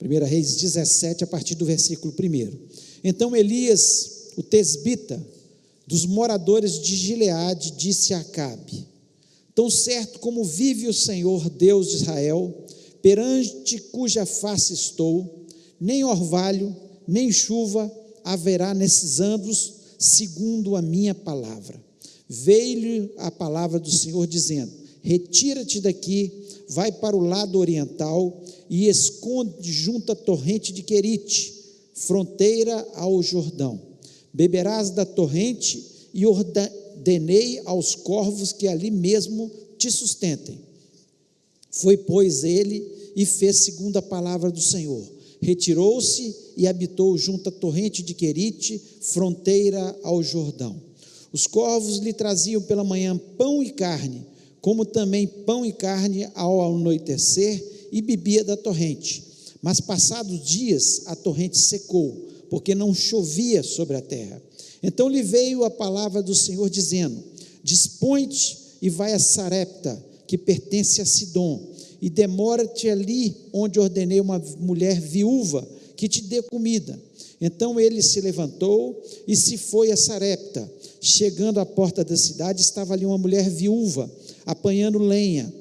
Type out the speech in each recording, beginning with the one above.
1 Reis 17, a partir do versículo 1. Então Elias, o tesbita, dos moradores de Gileade, disse a Acabe: tão certo como vive o Senhor, Deus de Israel, perante cuja face estou, nem orvalho, nem chuva haverá nesses anos, segundo a minha palavra. Veio-lhe a palavra do Senhor, dizendo: retira-te daqui, vai para o lado oriental e esconde junto à torrente de Querite, fronteira ao Jordão. Beberás da torrente e ordenei aos corvos que ali mesmo te sustentem. Foi, pois, ele e fez segundo a palavra do Senhor. Retirou-se e habitou junto à torrente de Querite, fronteira ao Jordão. Os corvos lhe traziam pela manhã pão e carne, como também pão e carne ao anoitecer, e bebia da torrente. Mas passados dias a torrente secou, porque não chovia sobre a terra. Então lhe veio a palavra do Senhor, dizendo: dispõe-te e vai a Sarepta, que pertence a Sidom, e demora-te ali, onde ordenei uma mulher viúva que te dê comida. Então ele se levantou e se foi a Sarepta. Chegando à porta da cidade, estava ali uma mulher viúva, apanhando lenha.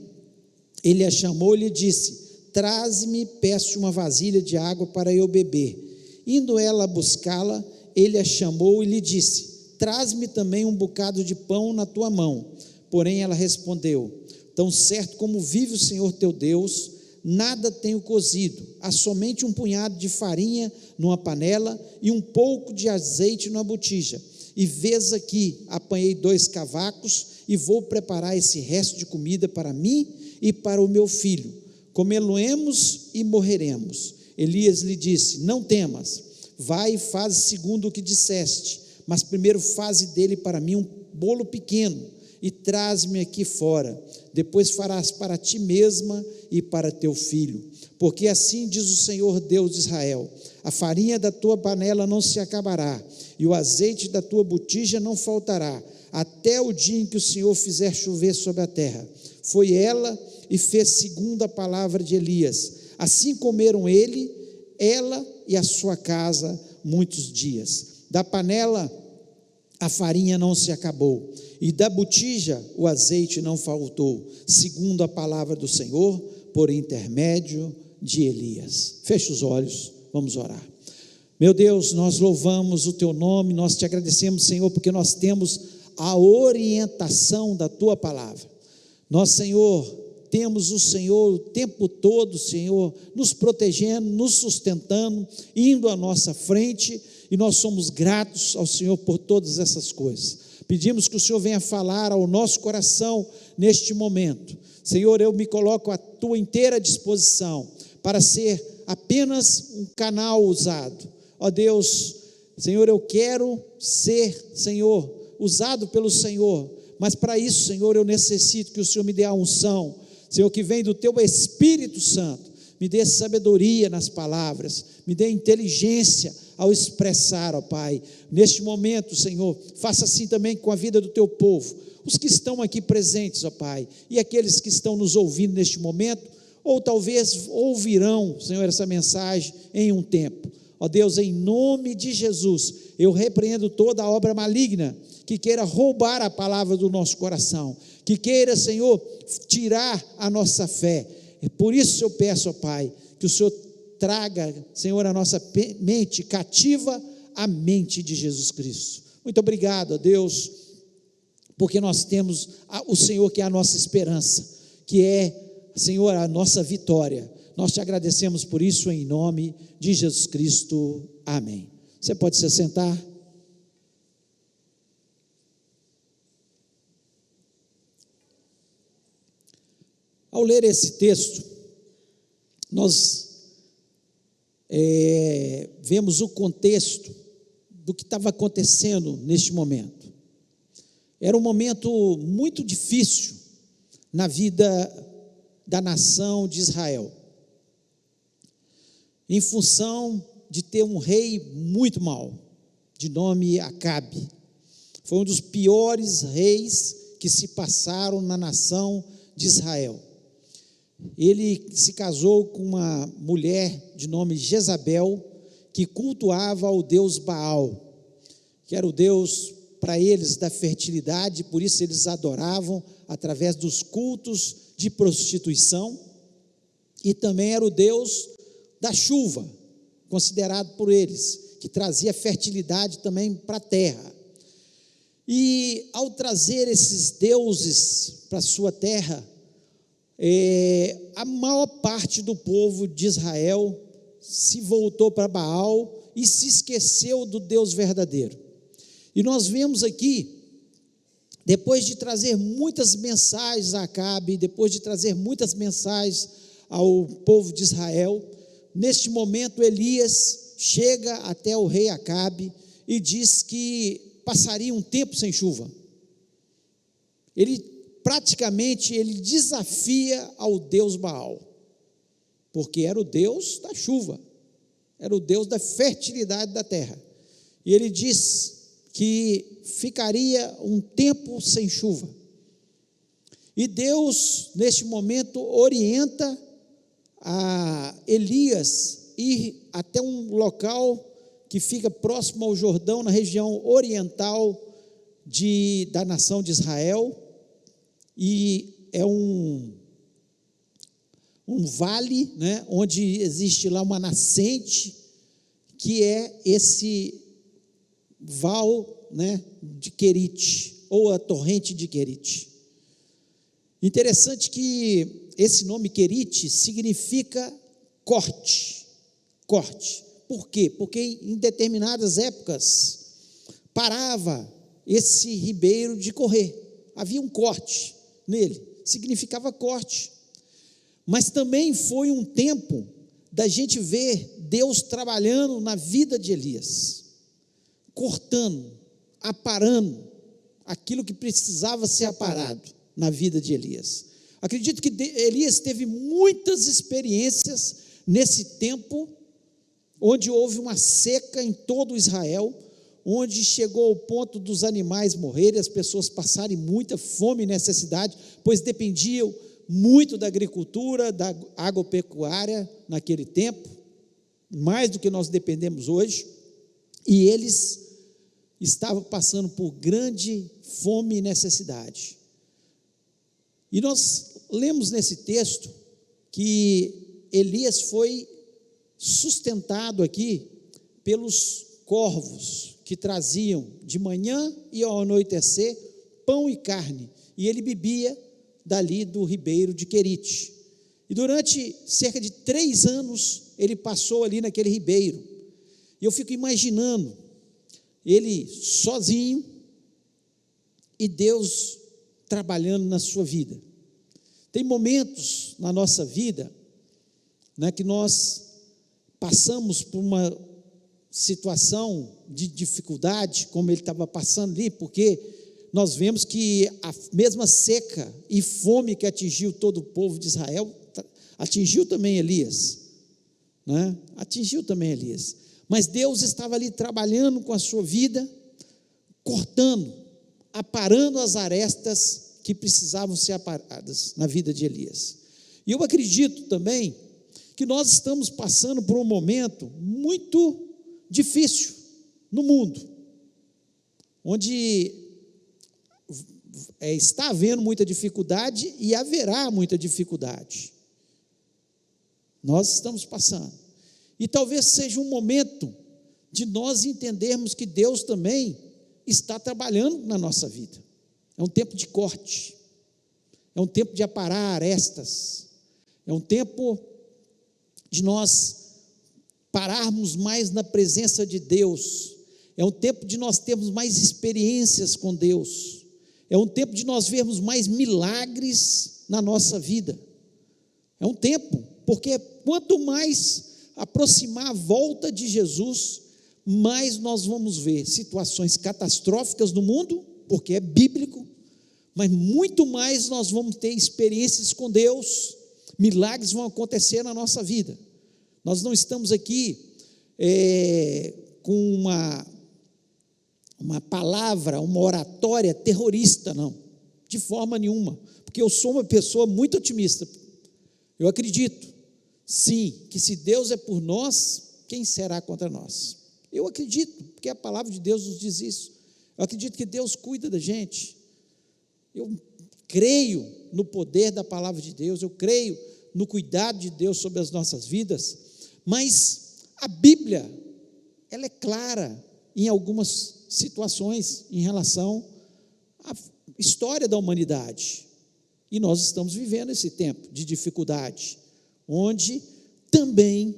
Ele a chamou e lhe disse: traze-me, peço uma vasilha de água para eu beber. Indo ela buscá-la, ele a chamou e lhe disse: traze-me também um bocado de pão na tua mão. Porém ela respondeu: tão certo como vive o Senhor teu Deus, nada tenho cozido, há somente um punhado de farinha numa panela e um pouco de azeite numa botija. E vês aqui, apanhei 2 cavacos e vou preparar esse resto de comida para mim e para o meu filho. Comê-lo-emos e morreremos. Elias lhe disse: não temas, vai e faz segundo o que disseste, mas primeiro faze dele para mim um bolo pequeno e traz-me aqui fora. Depois farás para ti mesma e para teu filho. Porque assim diz o Senhor Deus de Israel: a farinha da tua panela não se acabará, e o azeite da tua botija não faltará, até o dia em que o Senhor fizer chover sobre a terra. Foi ela e fez segundo a palavra de Elias. Assim comeram ele, ela e a sua casa muitos dias. Da panela a farinha não se acabou, e da botija o azeite não faltou, segundo a palavra do Senhor, por intermédio de Elias. Feche os olhos, vamos orar. Meu Deus, nós louvamos o teu nome, nós te agradecemos, Senhor, porque nós temos a orientação da tua palavra. Nós, Senhor, temos o Senhor o tempo todo, Senhor, nos protegendo, nos sustentando, indo à nossa frente, e nós somos gratos ao Senhor por todas essas coisas. Pedimos que o Senhor venha falar ao nosso coração neste momento. Senhor, eu me coloco à tua inteira disposição para ser apenas um canal usado. Ó Deus, Senhor, eu quero ser, Senhor, usado pelo Senhor, mas para isso, Senhor, eu necessito que o Senhor me dê a unção, Senhor, que vem do teu Espírito Santo. Me dê sabedoria nas palavras, me dê inteligência ao expressar, ó Pai, neste momento, Senhor. Faça assim também com a vida do teu povo, os que estão aqui presentes, ó Pai, e aqueles que estão nos ouvindo neste momento, ou talvez ouvirão, Senhor, essa mensagem em um tempo. Ó Deus, em nome de Jesus, eu repreendo toda a obra maligna que queira roubar a palavra do nosso coração, que queira, Senhor, tirar a nossa fé. E por isso eu peço, ó Pai, que o Senhor traga, Senhor, a nossa mente cativa à mente de Jesus Cristo. Muito obrigado, ó Deus, porque nós temos o Senhor que é a nossa esperança, que é, Senhor, a nossa vitória. Nós te agradecemos por isso em nome de Jesus Cristo. Amém. Você pode se assentar. Ao ler esse texto, nós vemos o contexto do que estava acontecendo neste momento. Era um momento muito difícil na vida da nação de Israel, em função de ter um rei muito mau, de nome Acabe. Foi um dos piores reis que se passaram na nação de Israel. ele se casou com uma mulher de nome Jezabel, que cultuava ao deus Baal, que era o deus para eles da fertilidade, por isso eles adoravam através dos cultos de prostituição, e também era o deus da chuva, considerado por eles, que trazia fertilidade também para a terra. E ao trazer esses deuses para a sua terra, a maior parte do povo de Israel se voltou para Baal e se esqueceu do Deus verdadeiro. E nós vemos aqui, depois de trazer muitas mensagens a Acabe, depois de trazer muitas mensagens ao povo de Israel, neste momento Elias chega até o rei Acabe e diz que passaria um tempo sem chuva. Ele desafia ao deus Baal, porque era o deus da chuva, era o deus da fertilidade da terra, e ele diz que ficaria um tempo sem chuva, e Deus neste momento orienta a Elias ir até um local que fica próximo ao Jordão, na região oriental da nação de Israel, e é um vale, né, onde existe lá uma nascente, que é esse val, né, de Querite, ou a torrente de Querite. Interessante que esse nome Querite significa corte. Por quê? Porque em determinadas épocas parava esse ribeiro de correr, havia um corte nele, significava corte. Mas também foi um tempo da gente ver Deus trabalhando na vida de Elias, cortando, aparando aquilo que precisava ser aparado na vida de Elias. Acredito que Elias teve muitas experiências nesse tempo, onde houve uma seca em todo Israel, onde chegou ao ponto dos animais morrerem, as pessoas passarem muita fome e necessidade, pois dependiam muito da agricultura, da agropecuária naquele tempo, mais do que nós dependemos hoje, e eles estavam passando por grande fome e necessidade. E nós lemos nesse texto que Elias foi sustentado aqui pelos corvos que traziam de manhã e ao anoitecer pão e carne, e ele bebia dali do ribeiro de Querite. E durante cerca de 3 anos ele passou ali naquele ribeiro, e eu fico imaginando ele sozinho e Deus trabalhando na sua vida. Tem momentos na nossa vida, né, que nós passamos por uma situação de dificuldade, como ele estava passando ali, porque nós vemos que a mesma seca e fome que atingiu todo o povo de Israel, atingiu também Elias, né? Atingiu também Elias, mas Deus estava ali trabalhando com a sua vida, cortando, aparando as arestas que precisavam ser aparadas na vida de Elias. E eu acredito também que nós estamos passando por um momento muito difícil no mundo, onde está havendo muita dificuldade e haverá muita dificuldade. Nós estamos passando, e talvez seja um momento de nós entendermos que Deus também está trabalhando na nossa vida. É um tempo de corte, é um tempo de aparar arestas, é um tempo de nós pararmos mais na presença de Deus, é um tempo de nós termos mais experiências com Deus, é um tempo de nós vermos mais milagres na nossa vida. É um tempo, porque quanto mais aproximar a volta de Jesus, mais nós vamos ver situações catastróficas no mundo, porque é bíblico, mas muito mais nós vamos ter experiências com Deus, milagres vão acontecer na nossa vida. Nós não estamos aqui com uma palavra, uma oratória terrorista, não, de forma nenhuma, porque eu sou uma pessoa muito otimista. Eu acredito, sim, que se Deus é por nós, quem será contra nós? Eu acredito, porque a palavra de Deus nos diz isso. Eu acredito que Deus cuida da gente. Eu creio no poder da palavra de Deus, eu creio no cuidado de Deus sobre as nossas vidas, mas a Bíblia, ela é clara em algumas situações em relação à história da humanidade, e nós estamos vivendo esse tempo de dificuldade, onde também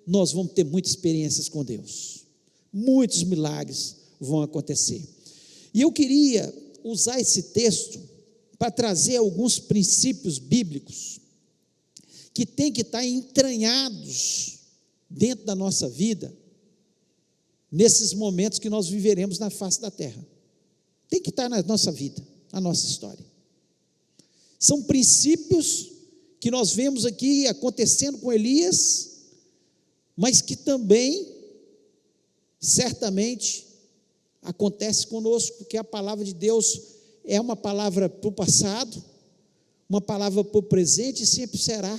nós vamos ter muitas experiências com Deus, muitos milagres vão acontecer, e eu queria usar esse texto para trazer alguns princípios bíblicos que tem que estar entranhados dentro da nossa vida, nesses momentos que nós viveremos na face da terra. Tem que estar na nossa vida, na nossa história. São princípios que nós vemos aqui acontecendo com Elias, mas que também, certamente, acontece conosco, porque a palavra de Deus é uma palavra para o passado, uma palavra para o presente e sempre será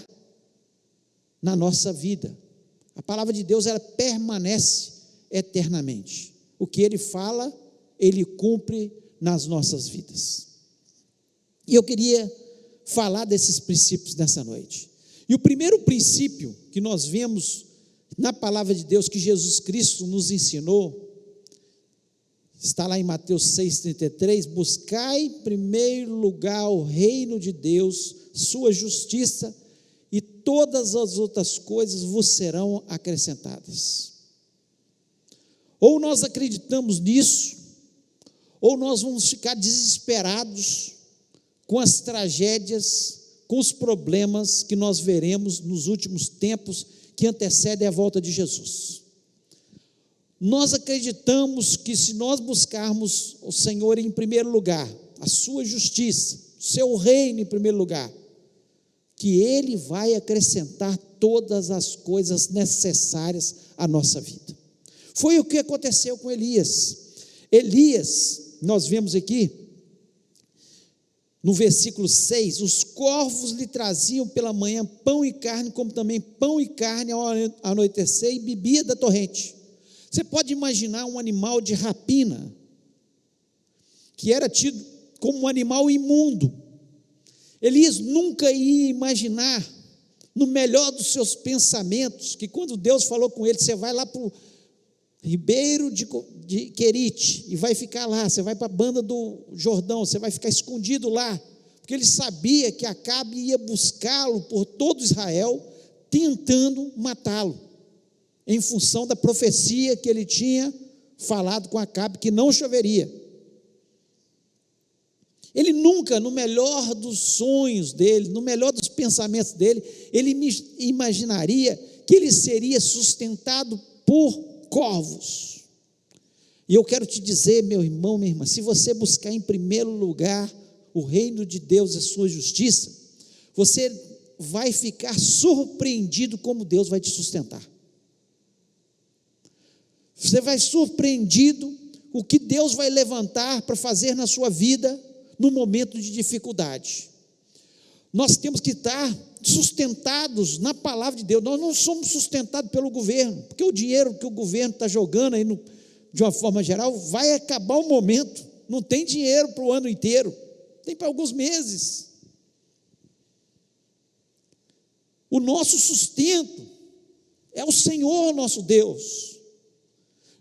na nossa vida. A palavra de Deus, ela permanece eternamente. O que Ele fala, Ele cumpre nas nossas vidas. E eu queria falar desses princípios nessa noite. E o primeiro princípio que nós vemos na palavra de Deus, que Jesus Cristo nos ensinou, está lá em Mateus 6,33, buscai em primeiro lugar o reino de Deus, sua justiça, e todas as outras coisas vos serão acrescentadas. Ou nós acreditamos nisso, ou nós vamos ficar desesperados com as tragédias, com os problemas que nós veremos nos últimos tempos que antecedem a volta de Jesus. Nós acreditamos que se nós buscarmos o Senhor em primeiro lugar, a sua justiça, o seu reino em primeiro lugar, que Ele vai acrescentar todas as coisas necessárias à nossa vida. Foi o que aconteceu com Elias. Elias, nós vemos aqui, no versículo 6, os corvos lhe traziam pela manhã pão e carne, como também pão e carne ao anoitecer, e bebia da torrente. Você pode imaginar um animal de rapina, que era tido como um animal imundo. Elias nunca ia imaginar, no melhor dos seus pensamentos, que quando Deus falou com ele, você vai lá para o ribeiro de Querite, e vai ficar lá, você vai para a banda do Jordão, você vai ficar escondido lá, porque ele sabia que Acabe ia buscá-lo por todo Israel, tentando matá-lo, em função da profecia que ele tinha falado com Acabe, que não choveria. Ele nunca, no melhor dos sonhos dele, no melhor dos pensamentos dele, ele imaginaria que ele seria sustentado por corvos. E eu quero te dizer, meu irmão, minha irmã, se você buscar em primeiro lugar o reino de Deus e a sua justiça, você vai ficar surpreendido como Deus vai te sustentar. Você vai surpreendido o que Deus vai levantar para fazer na sua vida no momento de dificuldade. Nós temos que estar sustentados na palavra de Deus. Nós não somos sustentados pelo governo, porque o dinheiro que o governo está jogando aí de uma forma geral, vai acabar o momento, não tem dinheiro para o ano inteiro, tem para alguns meses. O nosso sustento é o Senhor nosso Deus.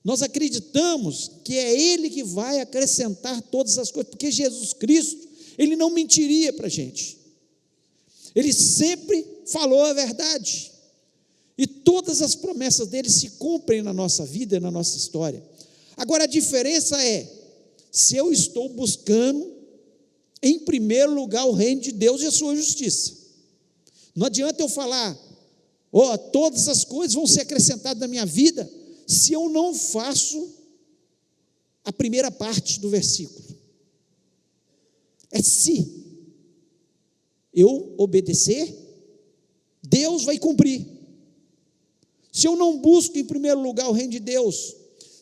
Nós acreditamos que é Ele que vai acrescentar todas as coisas, porque Jesus Cristo, Ele não mentiria para a gente, Ele sempre falou a verdade, e todas as promessas dele se cumprem na nossa vida e na nossa história. Agora a diferença é, se eu estou buscando em primeiro lugar o reino de Deus e a sua justiça. Não adianta eu falar, todas as coisas vão ser acrescentadas na minha vida, se eu não faço a primeira parte do versículo. É se eu obedecer, Deus vai cumprir. Se eu não busco em primeiro lugar o reino de Deus,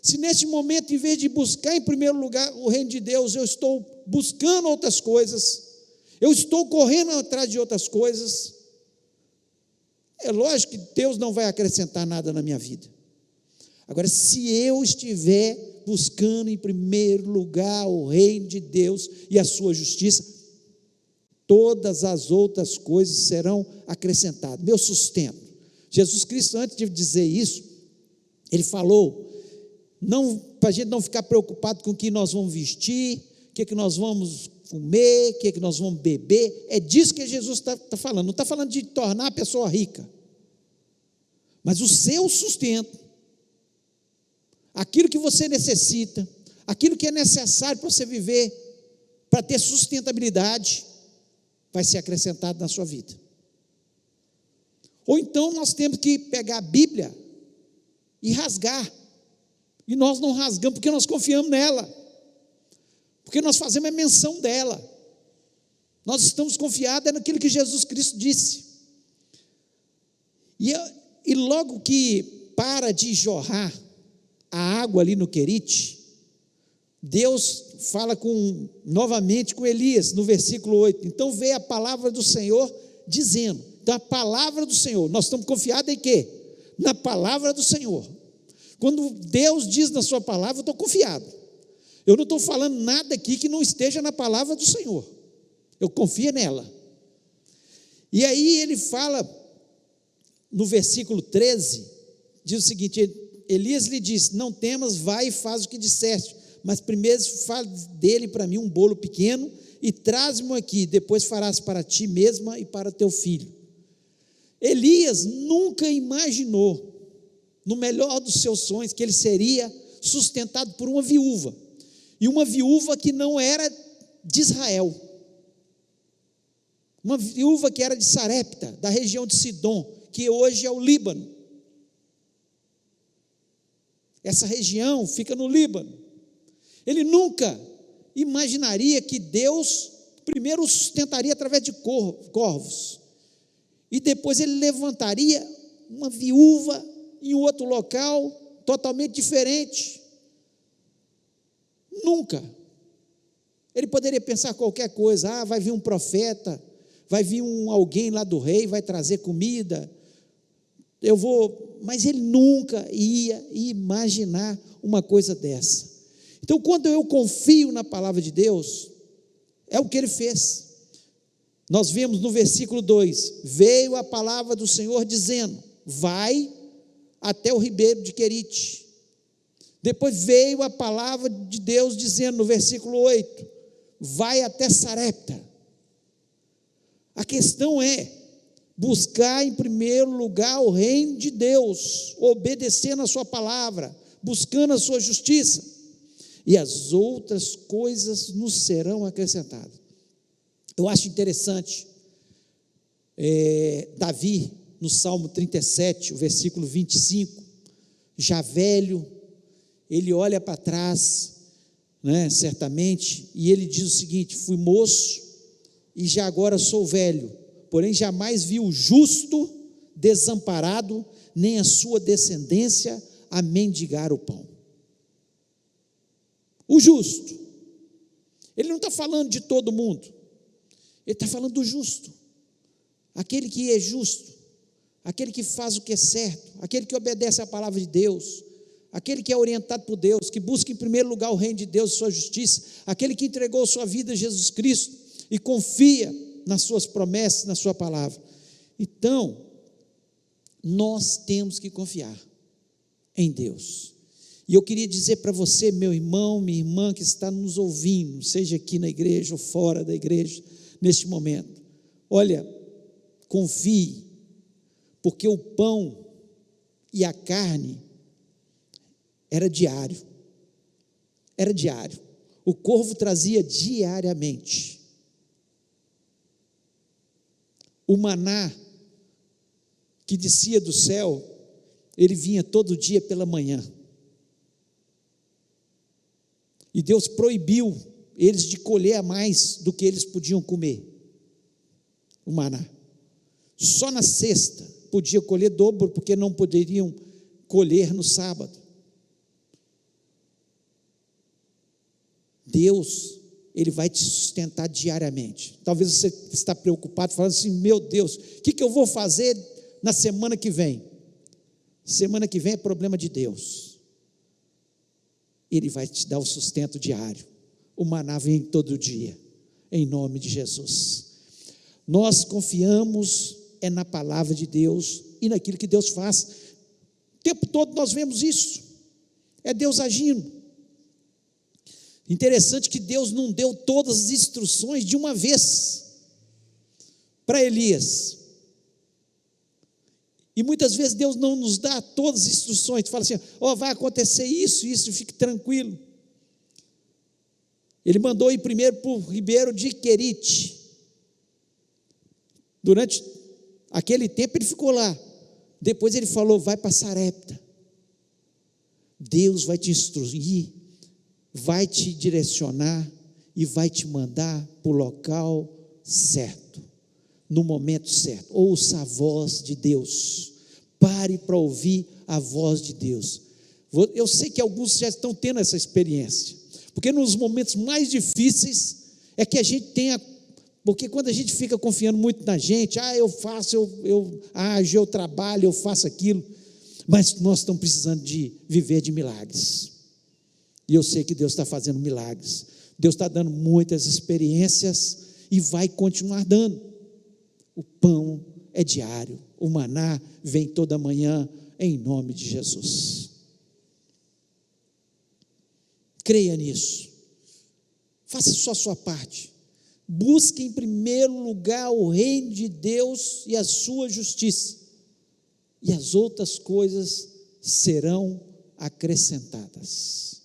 se nesse momento, em vez de buscar em primeiro lugar o reino de Deus, eu estou buscando outras coisas, eu estou correndo atrás de outras coisas, É lógico que Deus não vai acrescentar nada na minha vida. Agora, se eu estiver buscando em primeiro lugar o reino de Deus e a sua justiça, todas as outras coisas serão acrescentadas. Meu sustento. Jesus Cristo, antes de dizer isso, ele falou, para a gente não ficar preocupado com o que nós vamos vestir, o que nós vamos comer, o que nós vamos beber. É disso que Jesus está falando. Não está falando de tornar a pessoa rica, mas o seu sustento, aquilo que você necessita, aquilo que é necessário para você viver, para ter sustentabilidade, vai ser acrescentado na sua vida. Ou então nós temos que pegar a Bíblia e rasgar, e nós não rasgamos porque nós confiamos nela, porque nós fazemos a menção dela, nós estamos confiados naquilo que Jesus Cristo disse, e logo que para de jorrar a água ali no Querite, Deus fala novamente com Elias, no versículo 8, então veio a palavra do Senhor dizendo, então a palavra do Senhor, nós estamos confiados em quê? Na palavra do Senhor. Quando Deus diz na sua palavra, eu estou confiado, eu não estou falando nada aqui que não esteja na palavra do Senhor, eu confio nela. E aí ele fala, no versículo 13, diz o seguinte, Elias lhe disse, não temas, vai e faz o que disseste, mas primeiro faz dele para mim um bolo pequeno, e traz-me aqui, depois farás para ti mesma e para teu filho. Elias nunca imaginou, no melhor dos seus sonhos, que ele seria sustentado por uma viúva, e uma viúva que não era de Israel, uma viúva que era de Sarepta, da região de Sidom, que hoje é o Líbano. Essa região fica no Líbano. Ele nunca imaginaria que Deus primeiro o sustentaria através de corvos, e depois ele levantaria uma viúva em outro local, totalmente diferente. Nunca. Ele poderia pensar qualquer coisa, vai vir um profeta, vai vir alguém lá do rei, vai trazer comida, mas ele nunca ia imaginar uma coisa dessa. Então, quando eu confio na palavra de Deus, é o que ele fez. Nós vemos no versículo 2, veio a palavra do Senhor dizendo, vai até o ribeiro de Querite. Depois veio a palavra de Deus dizendo no versículo 8, vai até Sarepta. A questão é buscar em primeiro lugar o reino de Deus, obedecendo a sua palavra, buscando a sua justiça, e as outras coisas nos serão acrescentadas. Eu acho interessante, Davi, no Salmo 37, o versículo 25, já velho, ele olha para trás, certamente, e ele diz o seguinte, fui moço, e já agora sou velho, porém jamais vi o justo desamparado, nem a sua descendência a mendigar o pão. O justo, ele não está falando de todo mundo, ele está falando do justo, aquele que é justo, aquele que faz o que é certo, aquele que obedece à palavra de Deus, aquele que é orientado por Deus, que busca em primeiro lugar o reino de Deus e sua justiça, aquele que entregou sua vida a Jesus Cristo e confia nas suas promessas, na sua palavra. Então, nós temos que confiar em Deus. E eu queria dizer para você, meu irmão, minha irmã, que está nos ouvindo, seja aqui na igreja ou fora da igreja, neste momento, olha, confie, porque o pão e a carne era diário, o corvo trazia diariamente, o maná que descia do céu, ele vinha todo dia pela manhã, e Deus proibiu eles de colher a mais do que eles podiam comer, o maná, só na sexta podia colher dobro, porque não poderiam colher no sábado. Deus, Ele vai te sustentar diariamente. Talvez você está preocupado, falando assim, meu Deus, o que eu vou fazer na semana que vem. Semana que vem é problema de Deus. Ele vai te dar o sustento diário. O maná vem todo dia, em nome de Jesus. Nós confiamos na palavra de Deus e naquilo que Deus faz. O tempo todo nós vemos isso. É Deus agindo. Interessante que Deus não deu todas as instruções de uma vez para Elias. E muitas vezes Deus não nos dá todas as instruções, fala assim, vai acontecer isso, fique tranquilo. Ele mandou ir primeiro para o ribeiro de Querite. Durante aquele tempo ele ficou lá. Depois ele falou, vai para Sarepta. Deus vai te instruir, vai te direcionar e vai te mandar para o local certo, no momento certo. Ouça a voz de Deus, pare para ouvir a voz de Deus. Eu sei que alguns já estão tendo essa experiência, porque nos momentos mais difíceis é que a gente tenha, porque quando a gente fica confiando muito na gente, eu faço, eu ajo, eu trabalho, eu faço aquilo, mas nós estamos precisando de viver de milagres, e eu sei que Deus está fazendo milagres, Deus está dando muitas experiências, e vai continuar dando. O pão é diário, o maná vem toda manhã, em nome de Jesus. Creia nisso, faça só a sua parte, busque em primeiro lugar o reino de Deus e a sua justiça, e as outras coisas serão acrescentadas.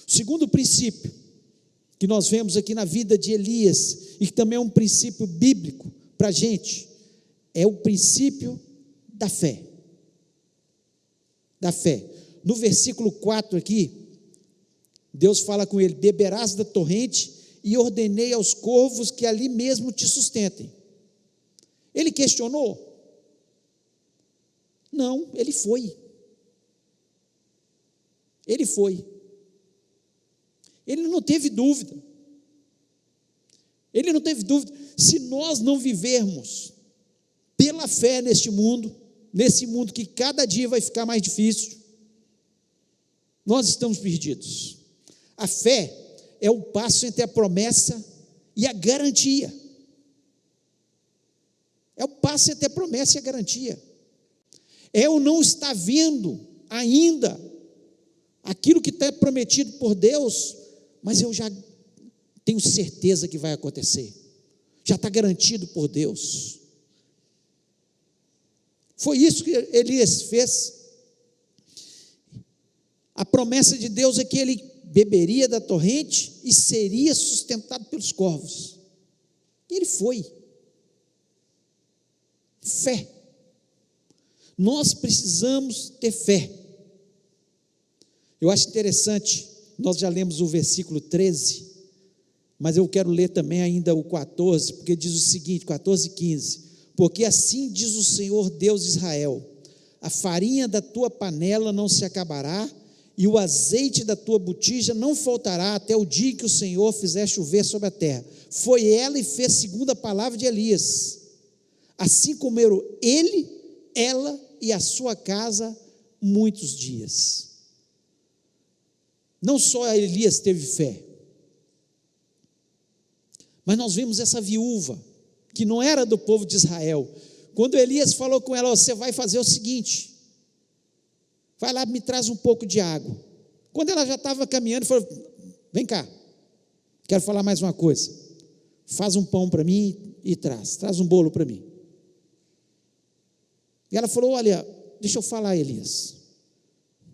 O segundo princípio que nós vemos aqui na vida de Elias, e que também é um princípio bíblico para a gente, é o princípio da fé. Da fé. No versículo 4 aqui, Deus fala com ele, beberás da torrente, e ordenei aos corvos que ali mesmo te sustentem. Ele questionou? Não, ele foi. Ele foi. Ele não teve dúvida. Ele não teve dúvida. Se nós não vivermos pela fé neste mundo, nesse mundo que cada dia vai ficar mais difícil, nós estamos perdidos. A fé é o passo entre a promessa e a garantia. É o passo entre a promessa e a garantia. É o não estar vendo ainda aquilo que está prometido por Deus, mas eu já tenho certeza que vai acontecer. Já está garantido por Deus. Foi isso que Elias fez. A promessa de Deus é que ele beberia da torrente e seria sustentado pelos corvos. E ele foi. Fé. Nós precisamos ter fé. Eu acho interessante, nós já lemos o versículo 13, mas eu quero ler também ainda o 14, porque diz o seguinte, 14 e 15, porque assim diz o Senhor Deus de Israel, a farinha da tua panela não se acabará, e o azeite da tua botija não faltará até o dia que o Senhor fizer chover sobre a terra. Foi ela e fez segundo a palavra de Elias. Assim comeram ele, ela e a sua casa muitos dias. Não só Elias teve fé, mas nós vimos essa viúva, que não era do povo de Israel. Quando Elias falou com ela, você vai fazer o seguinte, vai lá, me traz um pouco de água. Quando ela já estava caminhando, falou, vem cá, quero falar mais uma coisa, faz um pão para mim e traz um bolo para mim. E ela falou, olha, deixa eu falar, Elias,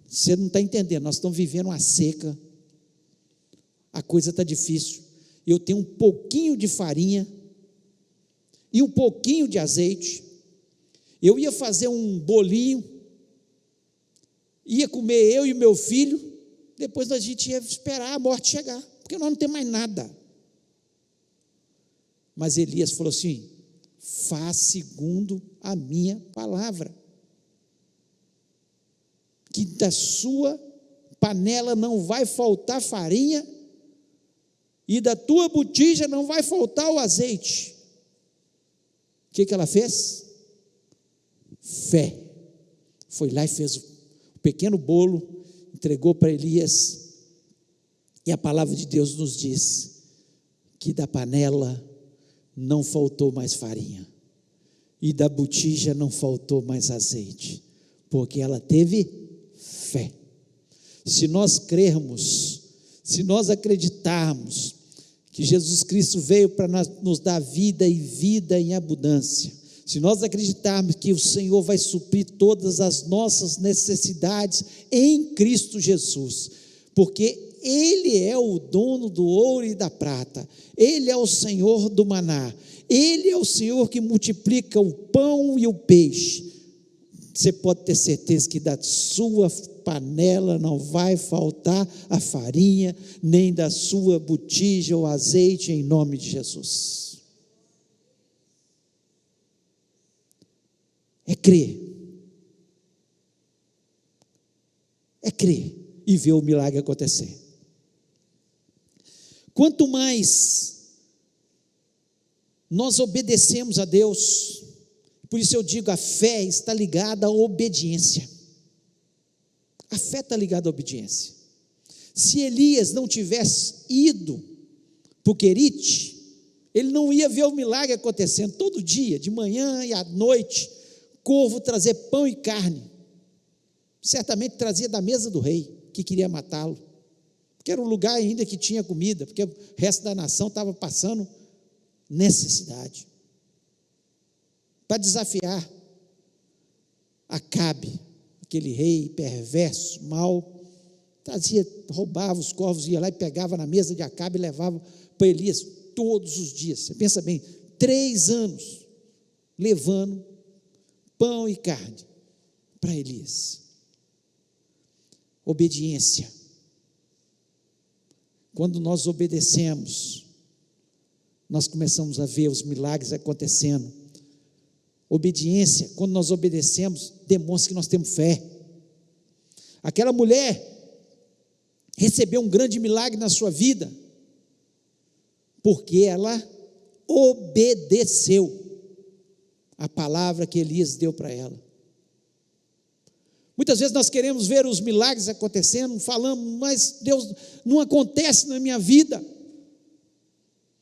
você não está entendendo, nós estamos vivendo uma seca, a coisa está difícil, eu tenho um pouquinho de farinha e um pouquinho de azeite, eu ia fazer um bolinho, ia comer eu e meu filho, depois a gente ia esperar a morte chegar, porque nós não temos mais nada. Mas Elias falou assim, faz segundo a minha palavra, que da sua panela não vai faltar farinha, e da tua botija não vai faltar o azeite. O que ela fez? Fé. Foi lá e fez o pequeno bolo, entregou para Elias, e a palavra de Deus nos diz que da panela não faltou mais farinha, e da botija não faltou mais azeite, porque ela teve fé. Se nós crermos, se nós acreditarmos que Jesus Cristo veio para nos dar vida e vida em abundância, se nós acreditarmos que o Senhor vai suprir todas as nossas necessidades em Cristo Jesus, porque Ele é o dono do ouro e da prata, Ele é o Senhor do maná, Ele é o Senhor que multiplica o pão e o peixe. Você pode ter certeza que da sua panela não vai faltar a farinha, nem da sua botija ou azeite, em nome de Jesus. É crer e ver o milagre acontecer. Quanto mais nós obedecemos a Deus, por isso eu digo, a fé está ligada à obediência. A fé está ligada à obediência. Se Elias não tivesse ido para o Querite, ele não ia ver o milagre acontecendo todo dia, de manhã e à noite, corvo trazer pão e carne. Certamente trazia da mesa do rei, que queria matá-lo, porque era um lugar ainda que tinha comida, porque o resto da nação estava passando necessidade. Para desafiar Acabe, aquele rei perverso, mau, trazia, roubava os corvos, ia lá e pegava na mesa de Acabe e levava para Elias todos os dias. Você pensa bem, 3 anos levando pão e carne para Elias. Obediência. Quando nós obedecemos, nós começamos a ver os milagres acontecendo. Obediência, quando nós obedecemos, demonstra que nós temos fé. Aquela mulher recebeu um grande milagre na sua vida, porque ela obedeceu a palavra que Elias deu para ela. Muitas vezes nós queremos ver os milagres acontecendo, falamos, mas Deus, não acontece na minha vida,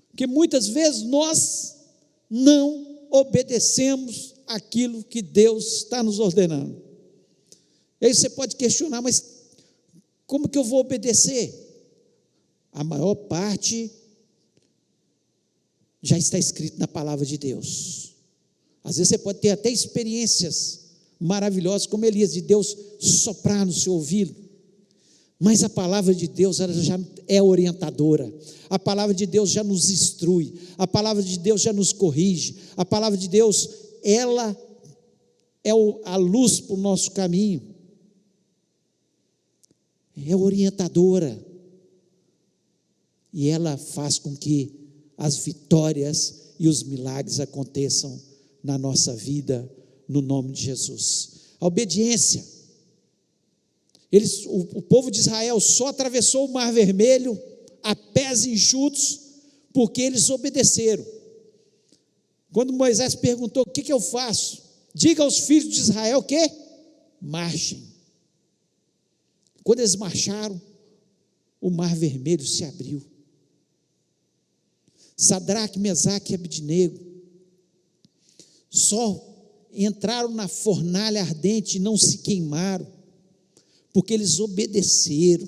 porque muitas vezes nós não obedecemos aquilo que Deus está nos ordenando. E aí você pode questionar, mas como que eu vou obedecer? A maior parte já está escrito na palavra de Deus. Às vezes você pode ter até experiências maravilhosas, como Elias, de Deus soprar no seu ouvido, mas a palavra de Deus, ela já é orientadora, a palavra de Deus já nos instrui, a palavra de Deus já nos corrige, a palavra de Deus, ela é a luz para o nosso caminho, é orientadora, e ela faz com que as vitórias e os milagres aconteçam na nossa vida, no nome de Jesus. A obediência, o povo de Israel só atravessou o Mar Vermelho a pés enxutos, porque eles obedeceram. Quando Moisés perguntou, o que eu faço? Diga aos filhos de Israel que marchem. Quando eles marcharam, o Mar Vermelho se abriu. Sadraque, Mesaque e Abidnego só entraram na fornalha ardente e não se queimaram, porque eles obedeceram.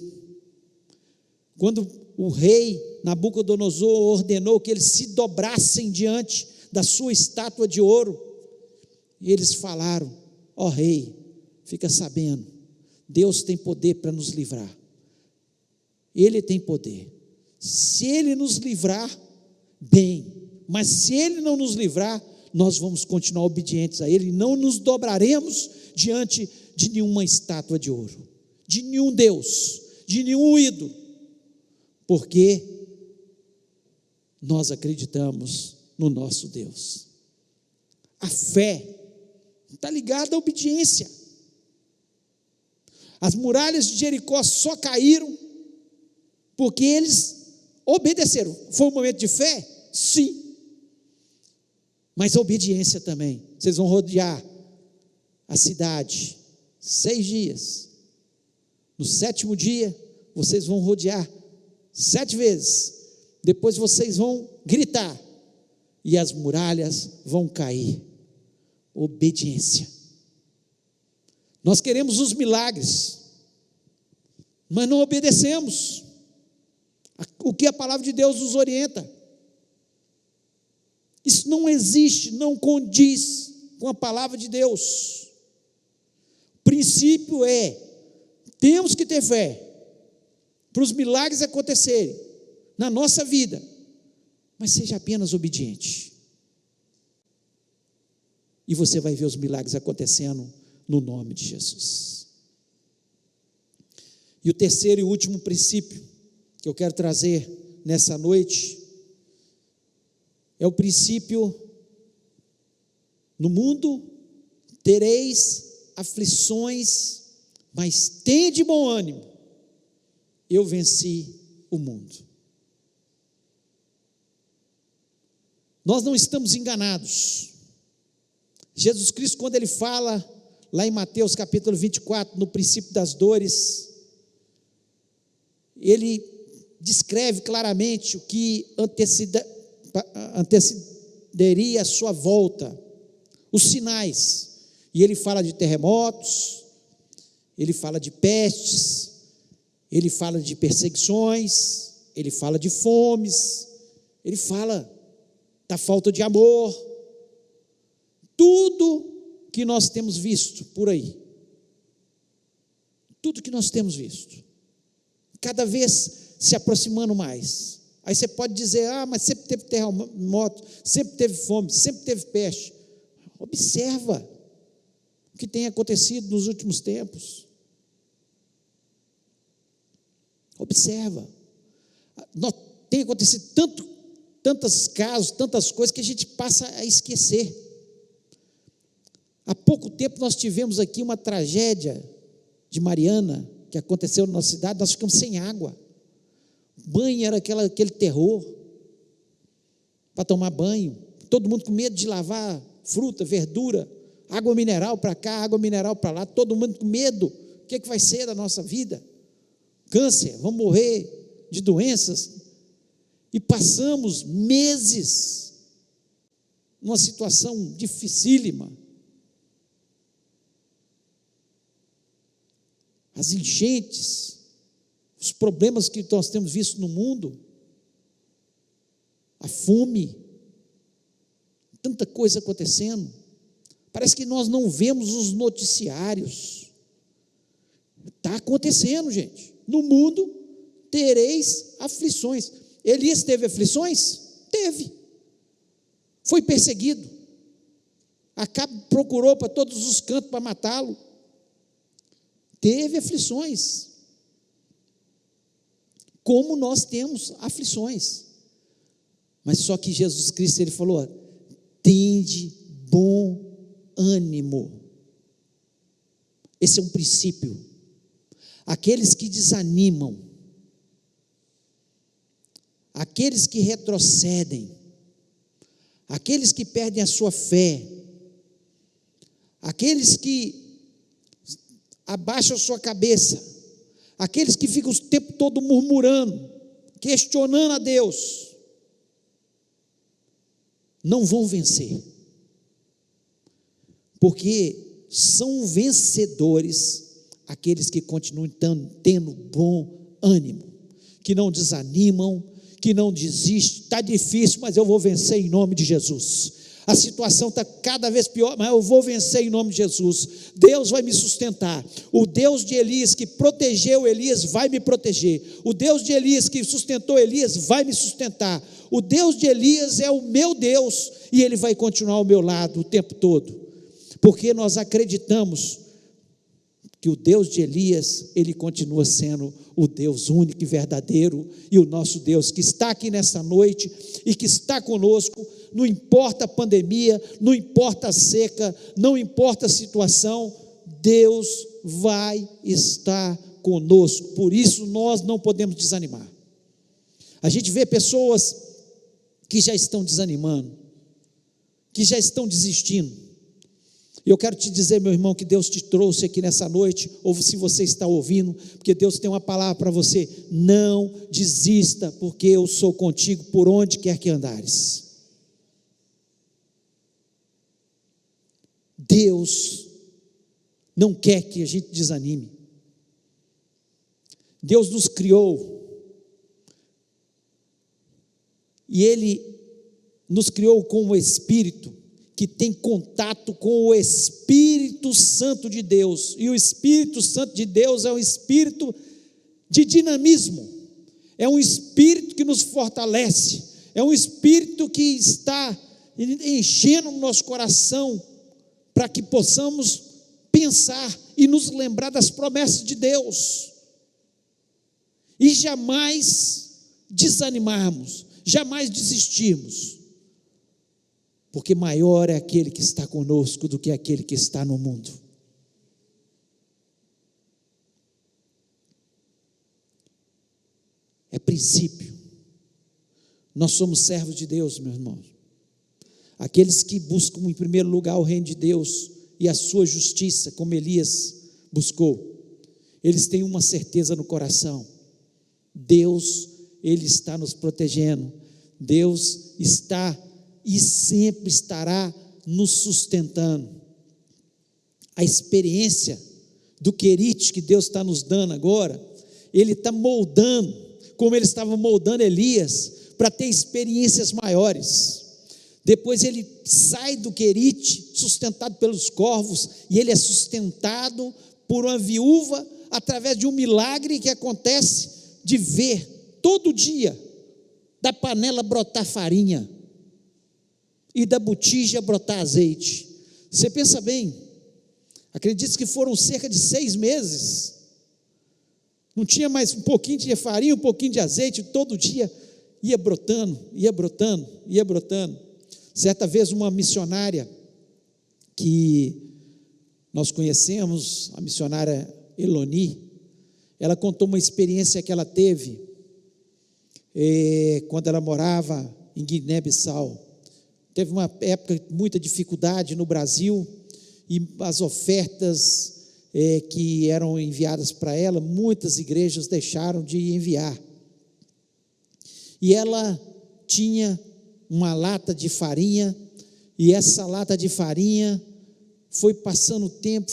Quando o rei Nabucodonosor ordenou que eles se dobrassem diante da sua estátua de ouro, e eles falaram, ó rei, fica sabendo, Deus tem poder para nos livrar, Ele tem poder, se Ele nos livrar, bem, mas se Ele não nos livrar, nós vamos continuar obedientes a Ele, e não nos dobraremos diante de nenhuma estátua de ouro, de nenhum Deus, de nenhum ídolo, porque nós acreditamos no nosso Deus. A fé está ligada à obediência. As muralhas de Jericó só caíram porque eles obedeceram. Foi um momento de fé? Sim. Mas a obediência também. Vocês vão rodear a cidade, 6 dias. No 7º dia, vocês vão rodear 7 vezes. Depois vocês vão gritar e as muralhas vão cair. Obediência. Nós queremos os milagres, mas não obedecemos o que a palavra de Deus nos orienta. Isso não existe, não condiz com a palavra de Deus. O princípio é: temos que ter fé para os milagres acontecerem na nossa vida, mas seja apenas obediente, e você vai ver os milagres acontecendo no nome de Jesus. E o terceiro e último princípio que eu quero trazer nessa noite é o princípio: no mundo tereis aflições, mas tende bom ânimo, eu venci o mundo. Nós não estamos enganados. Jesus Cristo, quando ele fala lá em Mateus capítulo 24, no princípio das dores, ele descreve claramente o que antecederia a sua volta, os sinais, e ele fala de terremotos, ele fala de pestes, ele fala de perseguições, ele fala de fomes, ele fala da falta de amor, tudo que nós temos visto por aí, tudo que nós temos visto, cada vez se aproximando mais. Aí você pode dizer: mas sempre teve terremoto, sempre teve fome, sempre teve peste. Observa o que tem acontecido nos últimos tempos. Observa. Tem acontecido tantos casos, tantas coisas que a gente passa a esquecer. Há pouco tempo nós tivemos aqui uma tragédia de Mariana, que aconteceu na nossa cidade. Nós ficamos sem água. Banho era aquele terror para tomar banho, todo mundo com medo de lavar fruta, verdura, água mineral para cá, água mineral para lá, todo mundo com medo. O que vai ser da nossa vida? Câncer, vamos morrer de doenças. E passamos meses numa situação dificílima. As enchentes, os problemas que nós temos visto no mundo, a fome, tanta coisa acontecendo. Parece que nós não vemos os noticiários. Está acontecendo, gente. No mundo tereis aflições. Elias teve aflições? Teve. Foi perseguido. Acabe procurou para todos os cantos para matá-lo. Teve aflições. Como nós temos aflições. Mas só que Jesus Cristo, ele falou: tende bom ânimo. Esse é um princípio. Aqueles que desanimam, aqueles que retrocedem, aqueles que perdem a sua fé, aqueles que abaixam a sua cabeça, aqueles que ficam o tempo todo murmurando, questionando a Deus, não vão vencer, porque são vencedores aqueles que continuam tendo bom ânimo, que não desanimam, que não desistem. Está difícil, mas eu vou vencer em nome de Jesus. A situação está cada vez pior, mas eu vou vencer em nome de Jesus. Deus vai me sustentar. O Deus de Elias que protegeu Elias vai me proteger. O Deus de Elias que sustentou Elias vai me sustentar. O Deus de Elias é o meu Deus e Ele vai continuar ao meu lado o tempo todo, porque nós acreditamos que o Deus de Elias, Ele continua sendo o Deus único e verdadeiro, e o nosso Deus que está aqui nesta noite, e que está conosco, não importa a pandemia, não importa a seca, não importa a situação, Deus vai estar conosco. Por isso nós não podemos desanimar. A gente vê pessoas que já estão desanimando, que já estão desistindo, E eu quero te dizer, meu irmão, que Deus te trouxe aqui nessa noite, ou se você está ouvindo, porque Deus tem uma palavra para você: não desista, porque eu sou contigo por onde quer que andares. Deus não quer que a gente desanime. Deus nos criou, e Ele nos criou com o Espírito, que tem contato com o Espírito Santo de Deus, e o Espírito Santo de Deus é um espírito de dinamismo, é um espírito que nos fortalece, é um espírito que está enchendo o nosso coração, para que possamos pensar e nos lembrar das promessas de Deus, e jamais desanimarmos, jamais desistirmos, porque maior é aquele que está conosco do que aquele que está no mundo. É princípio. Nós somos servos de Deus, meus irmãos. Aqueles que buscam em primeiro lugar o reino de Deus e a sua justiça, como Elias buscou, eles têm uma certeza no coração: Deus, Ele está nos protegendo, Deus está e sempre estará nos sustentando. A experiência do querite que Deus está nos dando agora, Ele está moldando, como Ele estava moldando Elias, para ter experiências maiores. Depois ele sai do querite, sustentado pelos corvos, e ele é sustentado por uma viúva, através de um milagre que acontece, de ver todo dia da panela brotar farinha, e da botija brotar azeite. Você pensa bem, acredito que foram cerca de 6 meses, não tinha mais um pouquinho de farinha, um pouquinho de azeite, todo dia ia brotando, ia brotando, ia brotando. Certa vez uma missionária que nós conhecemos, a missionária Eloni, ela contou uma experiência que ela teve quando ela morava em Guiné-Bissau. Teve uma época de muita dificuldade no Brasil, e as ofertas que eram enviadas para ela, muitas igrejas deixaram de enviar, e ela tinha uma lata de farinha, e essa lata de farinha foi passando o tempo,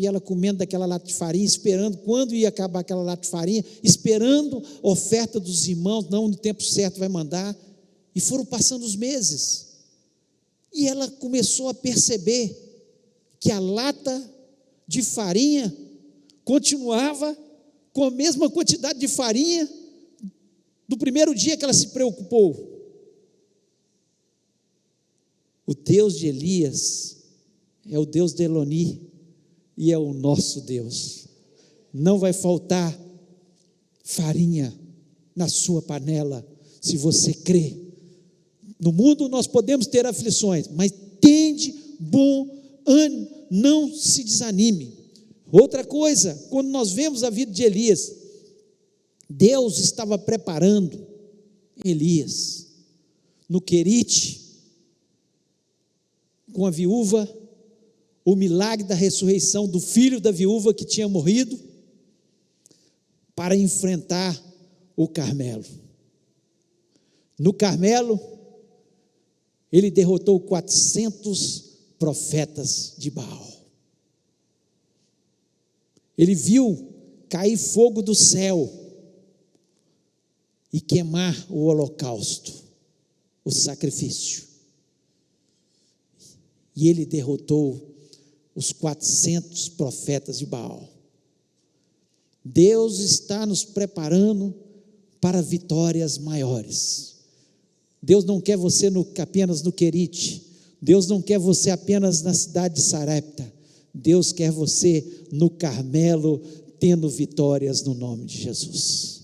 e ela comendo daquela lata de farinha, esperando quando ia acabar aquela lata de farinha, esperando a oferta dos irmãos, não, no tempo certo vai mandar. E foram passando os meses, e ela começou a perceber que a lata de farinha continuava com a mesma quantidade de farinha do primeiro dia que ela se preocupou. O Deus de Elias é o Deus de Eloni, e é o nosso Deus. Não vai faltar farinha na sua panela, se você crê. No mundo nós podemos ter aflições, mas tende bom ânimo, não se desanime. Outra coisa, quando nós vemos a vida de Elias, Deus estava preparando Elias no querite, com a viúva, o milagre da ressurreição do filho da viúva que tinha morrido, para enfrentar o Carmelo. No Carmelo, ele derrotou 400 profetas de Baal. Ele viu cair fogo do céu e queimar o holocausto, o sacrifício. E ele derrotou os 400 profetas de Baal. Deus está nos preparando para vitórias maiores. Deus não quer você apenas no querite, Deus não quer você apenas na cidade de Sarepta, Deus quer você no Carmelo, tendo vitórias no nome de Jesus.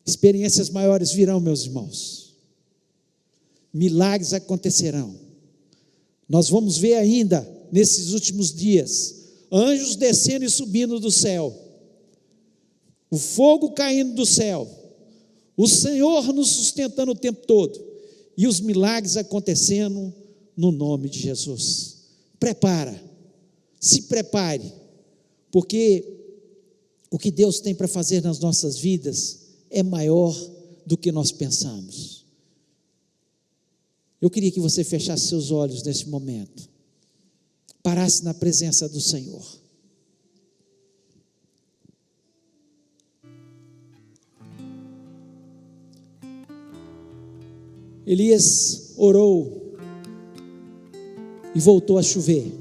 Experiências maiores virão, meus irmãos, milagres acontecerão. Nós vamos ver ainda, nesses últimos dias, anjos descendo e subindo do céu, o fogo caindo do céu, o Senhor nos sustentando o tempo todo, e os milagres acontecendo no nome de Jesus. Se prepare, porque o que Deus tem para fazer nas nossas vidas é maior do que nós pensamos. Eu queria que você fechasse seus olhos nesse momento, parasse na presença do Senhor. Elias orou e voltou a chover.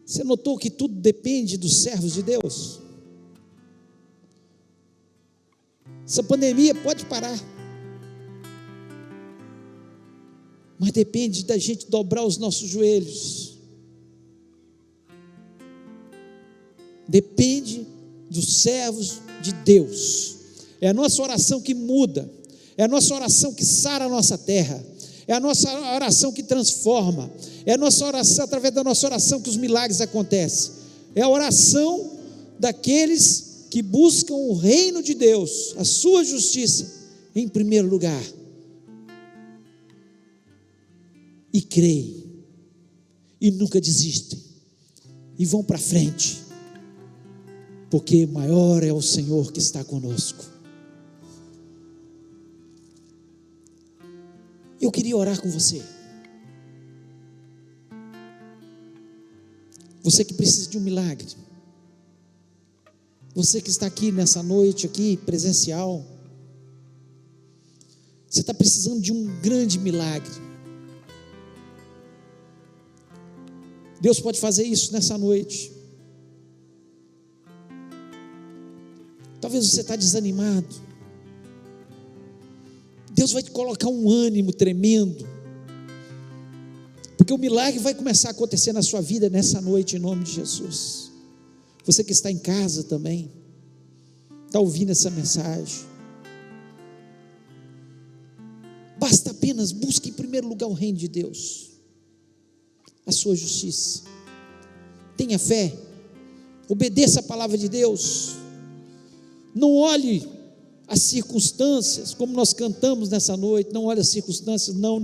Você notou que tudo depende dos servos de Deus? Essa pandemia pode parar, mas depende da gente dobrar os nossos joelhos. Depende dos servos de Deus. É a nossa oração que muda, é a nossa oração que sara a nossa terra, é a nossa oração que transforma, é a nossa oração, através da nossa oração que os milagres acontecem. É a oração daqueles que buscam o reino de Deus, a sua justiça, em primeiro lugar, e creem, e nunca desistem, e vão para frente, porque maior é o Senhor que está conosco. Eu queria orar com você. Você que precisa de um milagre. Você que está aqui nessa noite, aqui presencial. Você está precisando de um grande milagre. Deus pode fazer isso nessa noite. Talvez você está desanimado. Deus vai te colocar um ânimo tremendo, porque o milagre vai começar a acontecer na sua vida nessa noite, em nome de Jesus. Você que está em casa também, está ouvindo essa mensagem, basta apenas busque em primeiro lugar o reino de Deus, a sua justiça. Tenha fé, obedeça a palavra de Deus, não olhe as circunstâncias, como nós cantamos nessa noite. Não olhe as circunstâncias, não.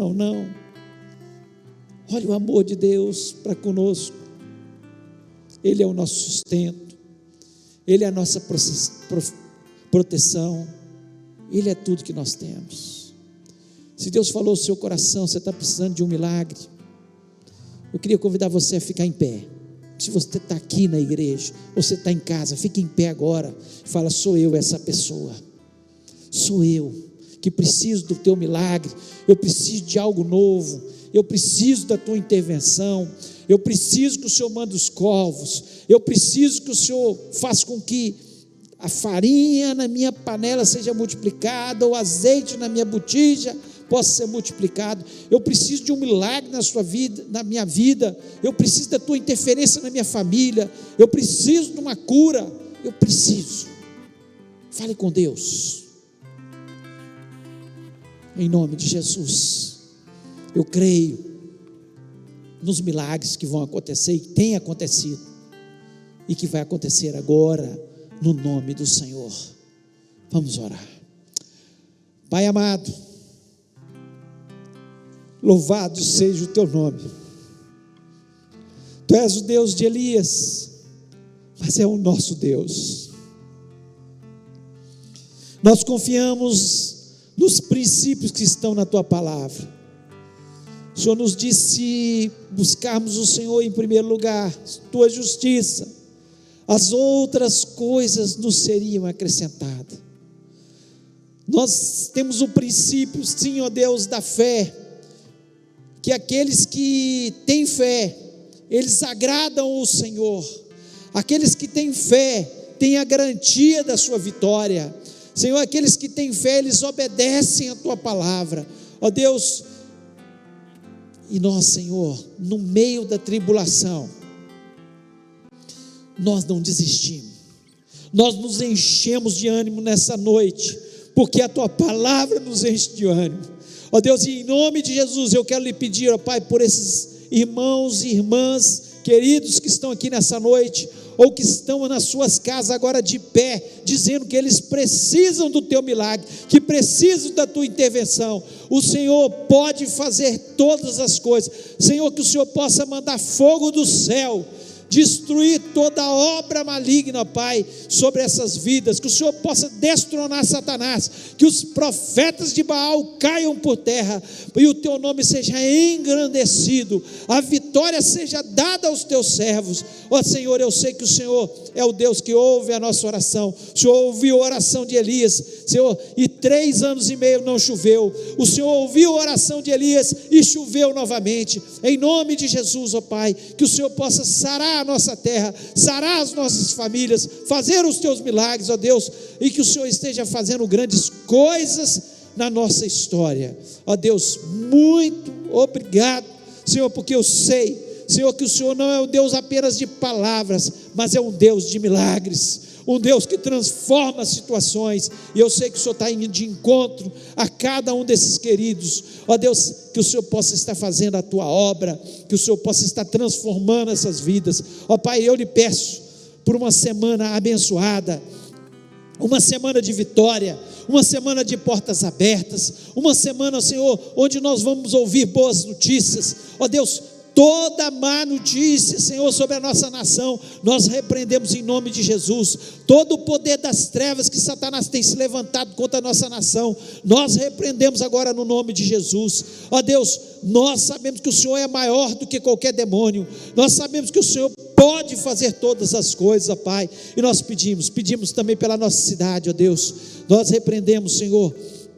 Olhe o amor de Deus para conosco. Ele é o nosso sustento, Ele é a nossa proteção, Ele é tudo que nós temos. Se Deus falou no seu coração, você está precisando de um milagre, eu queria convidar você a ficar em pé. Se você está aqui na igreja, ou você está em casa, fique em pé agora, e fala: sou eu essa pessoa, sou eu que preciso do teu milagre, eu preciso de algo novo, eu preciso da tua intervenção, eu preciso que o Senhor mande os corvos, eu preciso que o Senhor faça com que a farinha na minha panela seja multiplicada, o azeite na minha botija possa ser multiplicado. Eu preciso de um milagre na sua vida, na minha vida, eu preciso da tua interferência na minha família, eu preciso de uma cura, eu preciso. Fale com Deus, em nome de Jesus. Eu creio nos milagres que vão acontecer e têm acontecido, e que vai acontecer agora, no nome do Senhor. Vamos orar. Pai amado, louvado seja o teu nome. Tu és o Deus de Elias, mas é o nosso Deus. Nós confiamos nos princípios que estão na tua palavra. O Senhor nos disse buscarmos o Senhor em primeiro lugar, tua justiça, as outras coisas nos seriam acrescentadas. Nós temos o princípio, sim, ó Deus, da fé, que aqueles que têm fé, eles agradam o Senhor. Aqueles que têm fé têm a garantia da sua vitória. Senhor, aqueles que têm fé, eles obedecem a tua palavra, ó Deus. E nós, Senhor, no meio da tribulação, nós não desistimos, nós nos enchemos de ânimo nessa noite, porque a tua palavra nos enche de ânimo, ó Deus. E em nome de Jesus eu quero lhe pedir, ó Pai, por esses irmãos e irmãs queridos que estão aqui nessa noite, ou que estão nas suas casas agora de pé, dizendo que eles precisam do teu milagre, que precisam da tua intervenção. O Senhor pode fazer todas as coisas. Senhor, que o Senhor possa mandar fogo do céu, destruir toda obra maligna, Pai, sobre essas vidas, que o Senhor possa destronar Satanás, que os profetas de Baal caiam por terra, e o teu nome seja engrandecido, a vitória seja dada aos teus servos. Ó Senhor, eu sei que o Senhor é o Deus que ouve a nossa oração. O Senhor ouviu a oração de Elias, Senhor, e 3 anos e meio não choveu. O Senhor ouviu a oração de Elias e choveu novamente. Em nome de Jesus, ó Pai, que o Senhor possa sarar a nossa terra, sarar as nossas famílias, fazer os teus milagres, ó Deus, e que o Senhor esteja fazendo grandes coisas na nossa história. Ó Deus, muito obrigado, Senhor, porque eu sei, Senhor, que o Senhor não é um Deus apenas de palavras, mas é um Deus de milagres, um Deus que transforma situações, e eu sei que o Senhor está indo de encontro a cada um desses queridos. Ó Deus, que o Senhor possa estar fazendo a tua obra, que o Senhor possa estar transformando essas vidas. Ó Pai, eu lhe peço por uma semana abençoada, uma semana de vitória, uma semana de portas abertas, uma semana, Senhor, onde nós vamos ouvir boas notícias. Ó Deus, toda má notícia, Senhor, sobre a nossa nação, nós repreendemos em nome de Jesus. Todo o poder das trevas que Satanás tem se levantado contra a nossa nação, nós repreendemos agora no nome de Jesus. Ó Deus, nós sabemos que o Senhor é maior do que qualquer demônio, nós sabemos que o Senhor pode fazer todas as coisas, ó Pai, e nós pedimos também pela nossa cidade, ó Deus, nós repreendemos, Senhor,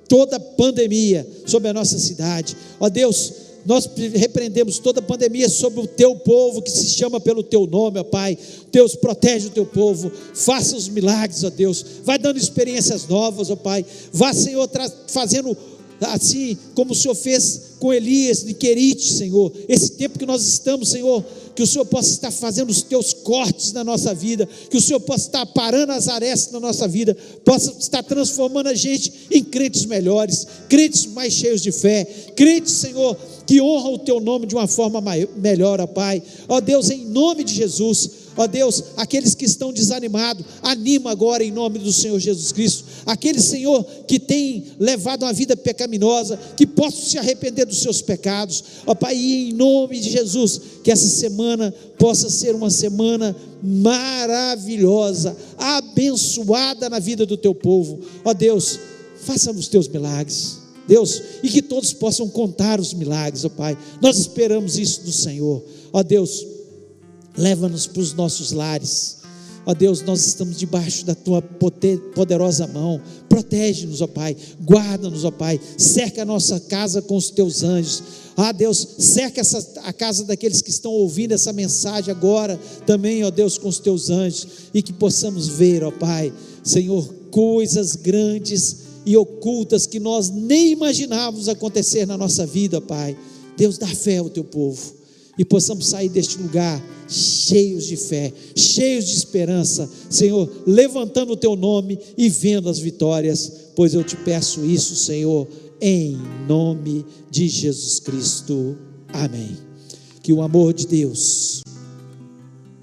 toda pandemia sobre a nossa cidade, ó Deus, nós repreendemos toda pandemia sobre o teu povo que se chama pelo teu nome, ó Pai. Deus, protege o teu povo, faça os milagres, ó Deus, vai dando experiências novas, ó Pai, vá, Senhor, fazendo assim como o Senhor fez com Elias de Querite, Senhor, esse tempo que nós estamos, Senhor, que o Senhor possa estar fazendo os teus cortes na nossa vida, que o Senhor possa estar parando as arestas na nossa vida, possa estar transformando a gente em crentes melhores, crentes mais cheios de fé, crentes, Senhor, que honram o teu nome de uma forma melhor, ó Pai. Ó Deus, em nome de Jesus, ó Deus, aqueles que estão desanimados, anima agora em nome do Senhor Jesus Cristo, aqueles, Senhor, que têm levado uma vida pecaminosa, que possam se arrepender dos seus pecados, ó Pai, e em nome de Jesus, que essa semana possa ser uma semana maravilhosa, abençoada na vida do teu povo. Ó Deus, faça os teus milagres, Deus, e que todos possam contar os milagres, ó Pai, nós esperamos isso do Senhor. Ó Deus, leva-nos para os nossos lares, ó Deus, nós estamos debaixo da tua poderosa mão, protege-nos, ó Pai, guarda-nos, ó Pai, cerca a nossa casa com os teus anjos. Ah Deus, cerca a casa daqueles que estão ouvindo essa mensagem agora também, ó Deus, com os teus anjos, e que possamos ver, ó Pai, Senhor, coisas grandes e ocultas que nós nem imaginávamos acontecer na nossa vida, Pai. Deus, dá fé ao teu povo, e possamos sair deste lugar cheios de fé, cheios de esperança, Senhor, levantando o teu nome e vendo as vitórias, pois eu te peço isso, Senhor, em nome de Jesus Cristo, amém. Que o amor de Deus,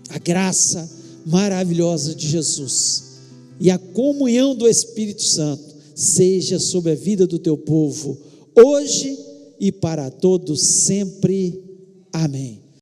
a graça maravilhosa de Jesus e a comunhão do Espírito Santo seja sobre a vida do teu povo, hoje e para todos sempre, amém.